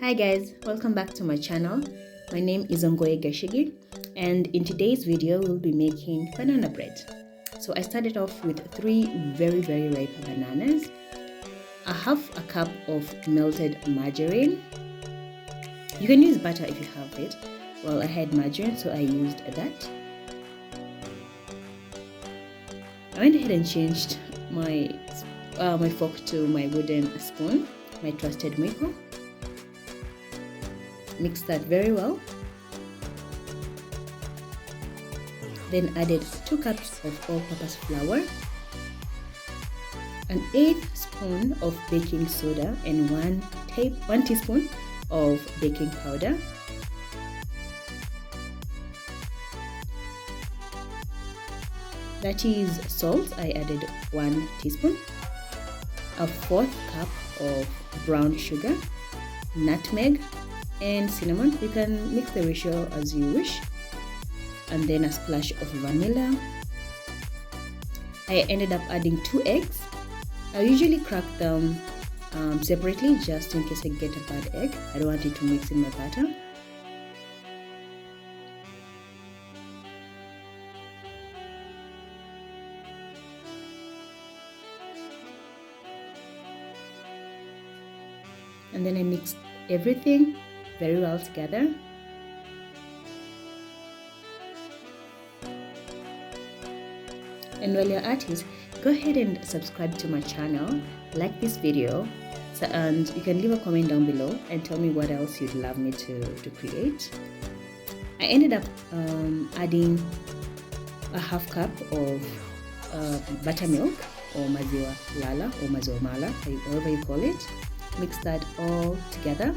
Hi guys, welcome back to my channel. My name is Ongoye Gashigi, and in today's video we'll be making banana bread. So I started off with 3 very ripe bananas, a half a cup of melted margarine. You can use butter if you have it. Well, I had margarine, so I used that. I went ahead and changed my fork to my wooden spoon, my trusted maker. Mix that very well. Then added 2 cups of all-purpose flour, an 1/8 spoon of baking soda, and 1 teaspoon of baking powder. That is salt. I added 1 teaspoon, a 1/4 cup of brown sugar, nutmeg, and cinnamon. You can mix the ratio as you wish, and then a splash of vanilla. I ended up adding 2 eggs. I usually crack them separately just in case I get a bad egg. I don't want it to mix in my batter. And then I mixed everything very well together. And while you're at it, go ahead and subscribe to my channel, like this video, and you can leave a comment down below and tell me what else you'd love me to create. I ended up adding a half cup of buttermilk, or maziwa lala, or maziwa mala, however you call it. Mix that all together.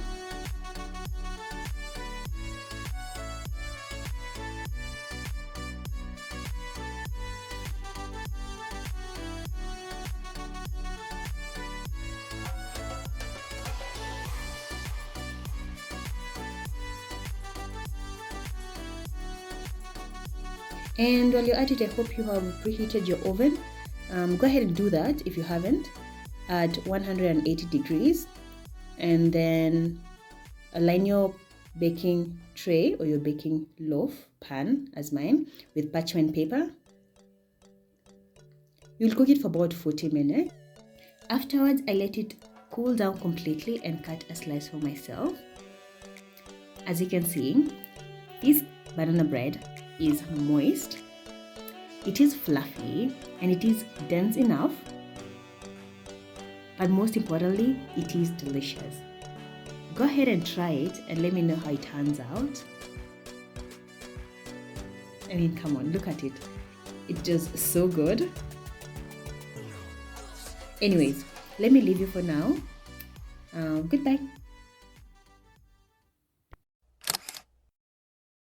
And while you're at it, I hope you have preheated your oven. Go ahead and do that if you haven't, at 180 degrees, and then align your baking tray or your baking loaf pan, as mine, with parchment paper. You'll cook it for about 40 minutes. Afterwards, I let it cool down completely and cut a slice for myself. As you can see, this banana bread is moist, it is fluffy, and it is dense enough, but most importantly, it is delicious. Go ahead and try it and let me know how it turns out. I mean, come on, look at it. It's just so good. Anyways, let me leave you for now. Goodbye.